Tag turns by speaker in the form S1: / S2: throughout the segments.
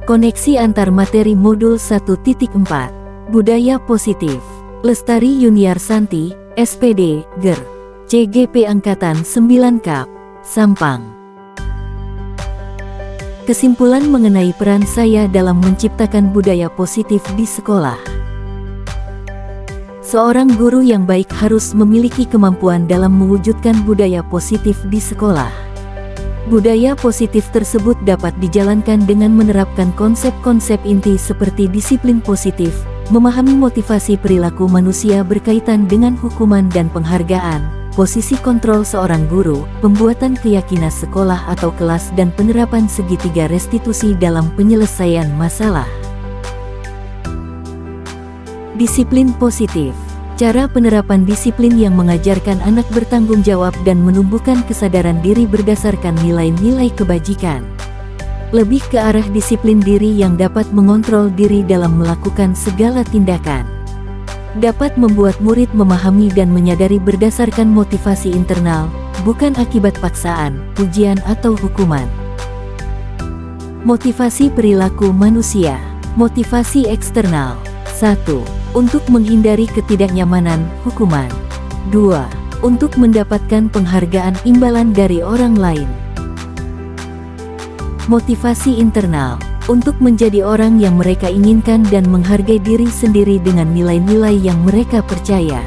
S1: Koneksi antar materi modul 1.4. Budaya positif. Lestari Yuniarsanti, SPD, GER, CGP Angkatan 9 Kap, Sampang. Kesimpulan mengenai peran saya dalam menciptakan budaya positif di sekolah. Seorang guru yang baik harus memiliki kemampuan dalam mewujudkan budaya positif di sekolah. Budaya positif tersebut dapat dijalankan dengan menerapkan konsep-konsep inti seperti disiplin positif, memahami motivasi perilaku manusia berkaitan dengan hukuman dan penghargaan, posisi kontrol seorang guru, pembuatan keyakinan sekolah atau kelas dan penerapan segitiga restitusi dalam penyelesaian masalah. Disiplin positif. Cara penerapan disiplin yang mengajarkan anak bertanggung jawab dan menumbuhkan kesadaran diri berdasarkan nilai-nilai kebajikan. Lebih ke arah disiplin diri yang dapat mengontrol diri dalam melakukan segala tindakan. Dapat membuat murid memahami dan menyadari berdasarkan motivasi internal, bukan akibat paksaan, pujian atau hukuman. Motivasi perilaku manusia. Motivasi eksternal. 1. Untuk menghindari ketidaknyamanan, hukuman. 2. Untuk mendapatkan penghargaan imbalan dari orang lain. Motivasi internal. Untuk menjadi orang yang mereka inginkan dan menghargai diri sendiri dengan nilai-nilai yang mereka percaya.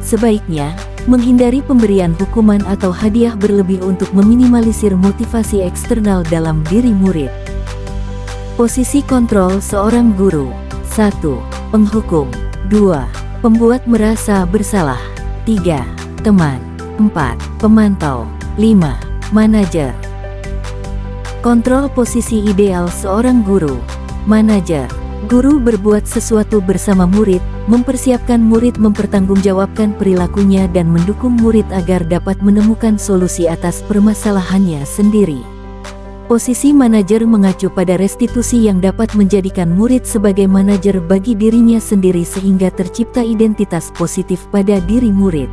S1: Sebaiknya, menghindari pemberian hukuman atau hadiah berlebih untuk meminimalisir motivasi eksternal dalam diri murid. Posisi kontrol seorang guru. 1. Penghukum. 2. Pembuat merasa bersalah. 3. Teman. 4. Pemantau. 5. Manajer. Kontrol posisi ideal seorang guru. Manajer. Guru berbuat sesuatu bersama murid, mempersiapkan murid mempertanggungjawabkan perilakunya dan mendukung murid agar dapat menemukan solusi atas permasalahannya sendiri. Posisi manajer mengacu pada restitusi yang dapat menjadikan murid sebagai manajer bagi dirinya sendiri sehingga tercipta identitas positif pada diri murid.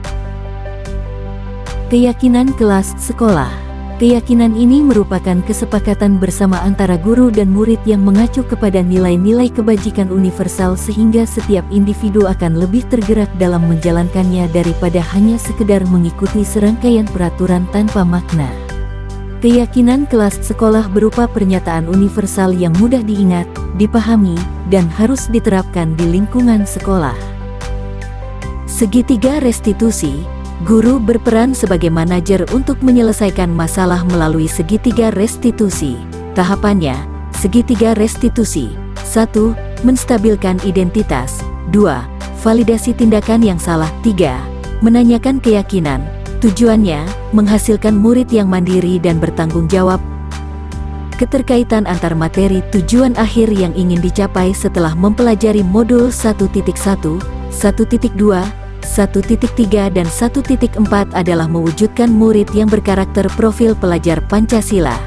S1: Keyakinan kelas sekolah. Keyakinan ini merupakan kesepakatan bersama antara guru dan murid yang mengacu kepada nilai-nilai kebajikan universal sehingga setiap individu akan lebih tergerak dalam menjalankannya daripada hanya sekedar mengikuti serangkaian peraturan tanpa makna. Keyakinan kelas sekolah berupa pernyataan universal yang mudah diingat, dipahami, dan harus diterapkan di lingkungan sekolah. Segitiga restitusi. Guru berperan sebagai manajer untuk menyelesaikan masalah melalui segitiga restitusi. Tahapannya, segitiga restitusi. 1. Menstabilkan identitas. 2. Validasi tindakan yang salah. 3. Menanyakan keyakinan. Tujuannya, menghasilkan murid yang mandiri dan bertanggung jawab. Keterkaitan antar materi tujuan akhir yang ingin dicapai setelah mempelajari modul 1.1, 1.2, 1.3 dan 1.4 adalah mewujudkan murid yang berkarakter profil pelajar Pancasila.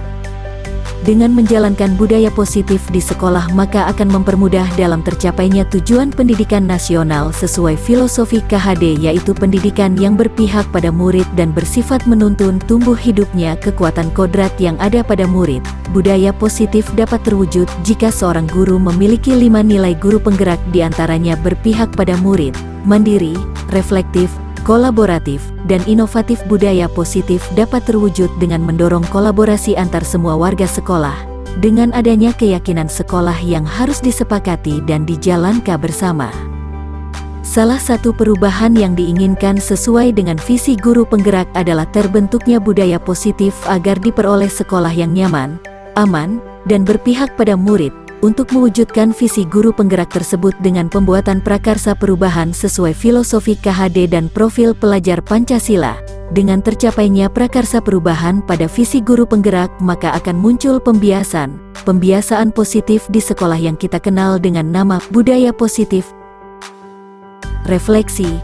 S1: Dengan menjalankan budaya positif di sekolah maka akan mempermudah dalam tercapainya tujuan pendidikan nasional sesuai filosofi KHD yaitu pendidikan yang berpihak pada murid dan bersifat menuntun tumbuh hidupnya kekuatan kodrat yang ada pada murid. Budaya positif dapat terwujud jika seorang guru memiliki 5 nilai guru penggerak diantaranya berpihak pada murid, mandiri, reflektif, kolaboratif, dan inovatif. Budaya positif dapat terwujud dengan mendorong kolaborasi antar semua warga sekolah, dengan adanya keyakinan sekolah yang harus disepakati dan dijalankan bersama. Salah satu perubahan yang diinginkan sesuai dengan visi guru penggerak adalah terbentuknya budaya positif agar diperoleh sekolah yang nyaman, aman, dan berpihak pada murid. Untuk mewujudkan visi guru penggerak tersebut dengan pembuatan prakarsa perubahan sesuai filosofi KHD dan profil pelajar Pancasila, dengan tercapainya prakarsa perubahan pada visi guru penggerak maka akan muncul pembiasaan positif di sekolah yang kita kenal dengan nama budaya positif. Refleksi.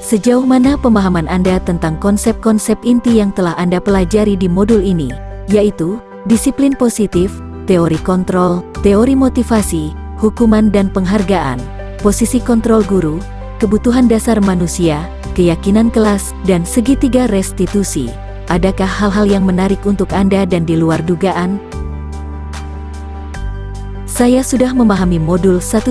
S1: Sejauh mana pemahaman Anda tentang konsep-konsep inti yang telah Anda pelajari di modul ini, yaitu disiplin positif, teori kontrol, teori motivasi, hukuman dan penghargaan, posisi kontrol guru, kebutuhan dasar manusia, keyakinan kelas, dan segitiga restitusi. Adakah hal-hal yang menarik untuk Anda dan di luar dugaan? Saya sudah memahami modul 1.4.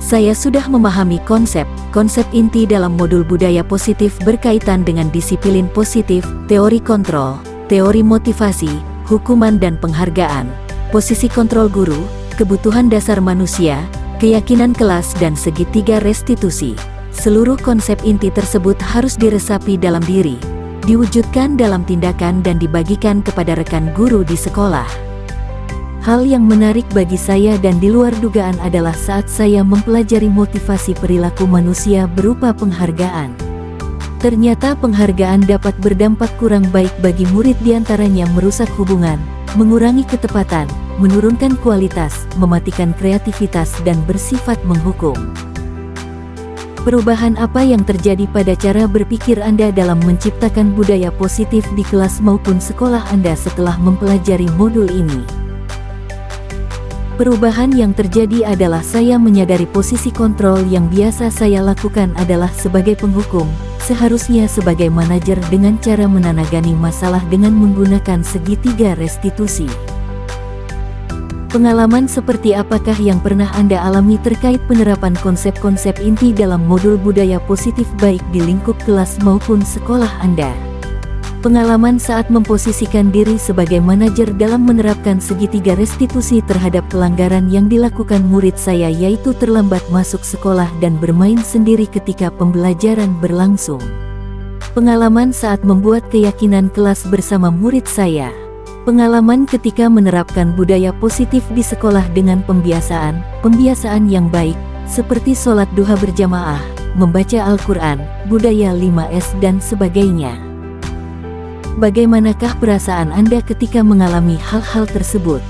S1: Saya sudah memahami konsep inti dalam modul budaya positif berkaitan dengan disiplin positif, teori kontrol, teori motivasi, hukuman dan penghargaan, posisi kontrol guru, kebutuhan dasar manusia, keyakinan kelas dan segitiga restitusi. Seluruh konsep inti tersebut harus diresapi dalam diri, diwujudkan dalam tindakan dan dibagikan kepada rekan guru di sekolah. Hal yang menarik bagi saya dan di luar dugaan adalah saat saya mempelajari motivasi perilaku manusia berupa penghargaan. Ternyata penghargaan dapat berdampak kurang baik bagi murid, diantaranya merusak hubungan, mengurangi ketepatan, menurunkan kualitas, mematikan kreativitas dan bersifat menghukum. Perubahan apa yang terjadi pada cara berpikir Anda dalam menciptakan budaya positif di kelas maupun sekolah Anda setelah mempelajari modul ini? Perubahan yang terjadi adalah saya menyadari posisi kontrol yang biasa saya lakukan adalah sebagai penghukum, seharusnya sebagai manajer dengan cara menanagani masalah dengan menggunakan segitiga restitusi. Pengalaman seperti apakah yang pernah Anda alami terkait penerapan konsep-konsep inti dalam modul budaya positif baik di lingkup kelas maupun sekolah Anda? Pengalaman saat memposisikan diri sebagai manajer dalam menerapkan segitiga restitusi terhadap pelanggaran yang dilakukan murid saya, yaitu terlambat masuk sekolah dan bermain sendiri ketika pembelajaran berlangsung. Pengalaman saat membuat keyakinan kelas bersama murid saya. Pengalaman ketika menerapkan budaya positif di sekolah dengan pembiasaan yang baik, seperti sholat duha berjamaah, membaca Al-Quran, budaya 5S dan sebagainya. Bagaimanakah perasaan Anda ketika mengalami hal-hal tersebut?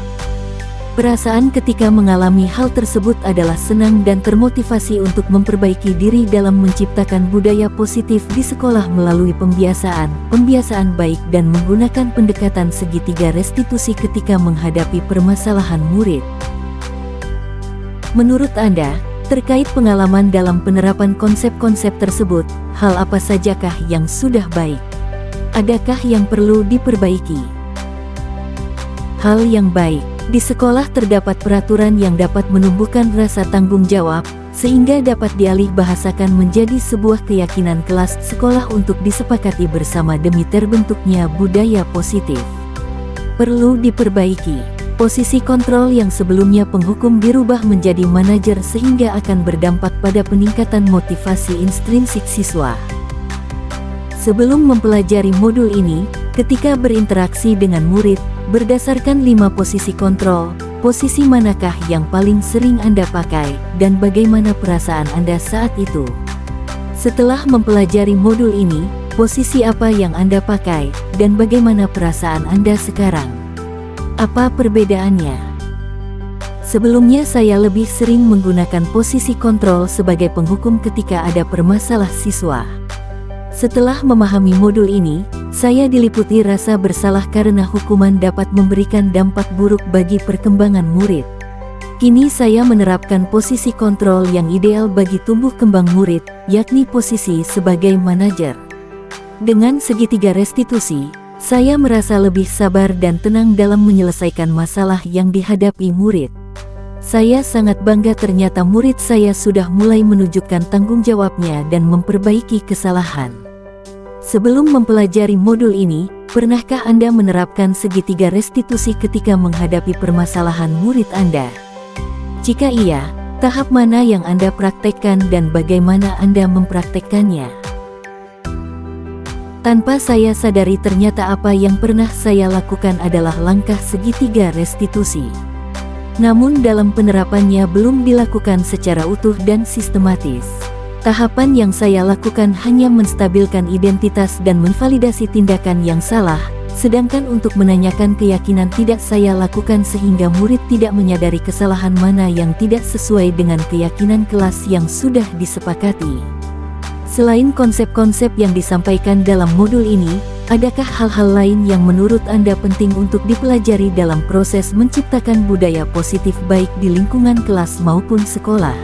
S1: Perasaan ketika mengalami hal tersebut adalah senang dan termotivasi untuk memperbaiki diri dalam menciptakan budaya positif di sekolah melalui pembiasaan baik dan menggunakan pendekatan segitiga restitusi ketika menghadapi permasalahan murid. Menurut Anda, terkait pengalaman dalam penerapan konsep-konsep tersebut, hal apa sajakah yang sudah baik? Adakah yang perlu diperbaiki? Hal yang baik. Di sekolah terdapat peraturan yang dapat menumbuhkan rasa tanggung jawab, sehingga dapat dialih bahasakan menjadi sebuah keyakinan kelas sekolah untuk disepakati bersama demi terbentuknya budaya positif. Perlu diperbaiki. Posisi kontrol yang sebelumnya penghukum dirubah menjadi manajer sehingga akan berdampak pada peningkatan motivasi intrinsik siswa. Sebelum mempelajari modul ini, ketika berinteraksi dengan murid, berdasarkan 5 posisi kontrol, posisi manakah yang paling sering Anda pakai, dan bagaimana perasaan Anda saat itu? Setelah mempelajari modul ini, posisi apa yang Anda pakai, dan bagaimana perasaan Anda sekarang? Apa perbedaannya? Sebelumnya saya lebih sering menggunakan posisi kontrol sebagai penghukum ketika ada permasalah siswa. Setelah memahami modul ini, saya diliputi rasa bersalah karena hukuman dapat memberikan dampak buruk bagi perkembangan murid. Kini saya menerapkan posisi kontrol yang ideal bagi tumbuh kembang murid, yakni posisi sebagai manajer. Dengan segitiga restitusi, saya merasa lebih sabar dan tenang dalam menyelesaikan masalah yang dihadapi murid. Saya sangat bangga ternyata murid saya sudah mulai menunjukkan tanggung jawabnya dan memperbaiki kesalahan. Sebelum mempelajari modul ini, pernahkah Anda menerapkan segitiga restitusi ketika menghadapi permasalahan murid Anda? Jika iya, tahap mana yang Anda praktekkan dan bagaimana Anda mempraktekkannya? Tanpa saya sadari ternyata apa yang pernah saya lakukan adalah langkah segitiga restitusi. Namun dalam penerapannya belum dilakukan secara utuh dan sistematis. Tahapan yang saya lakukan hanya menstabilkan identitas dan menvalidasi tindakan yang salah, sedangkan untuk menanyakan keyakinan tidak saya lakukan sehingga murid tidak menyadari kesalahan mana yang tidak sesuai dengan keyakinan kelas yang sudah disepakati. Selain konsep-konsep yang disampaikan dalam modul ini, adakah hal-hal lain yang menurut Anda penting untuk dipelajari dalam proses menciptakan budaya positif baik di lingkungan kelas maupun sekolah?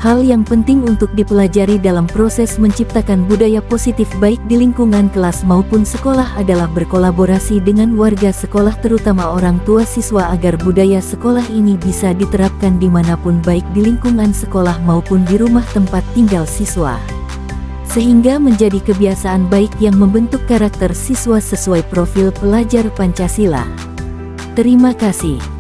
S1: Hal yang penting untuk dipelajari dalam proses menciptakan budaya positif baik di lingkungan kelas maupun sekolah adalah berkolaborasi dengan warga sekolah terutama orang tua siswa agar budaya sekolah ini bisa diterapkan dimanapun baik di lingkungan sekolah maupun di rumah tempat tinggal siswa. Sehingga menjadi kebiasaan baik yang membentuk karakter siswa sesuai profil pelajar Pancasila. Terima kasih.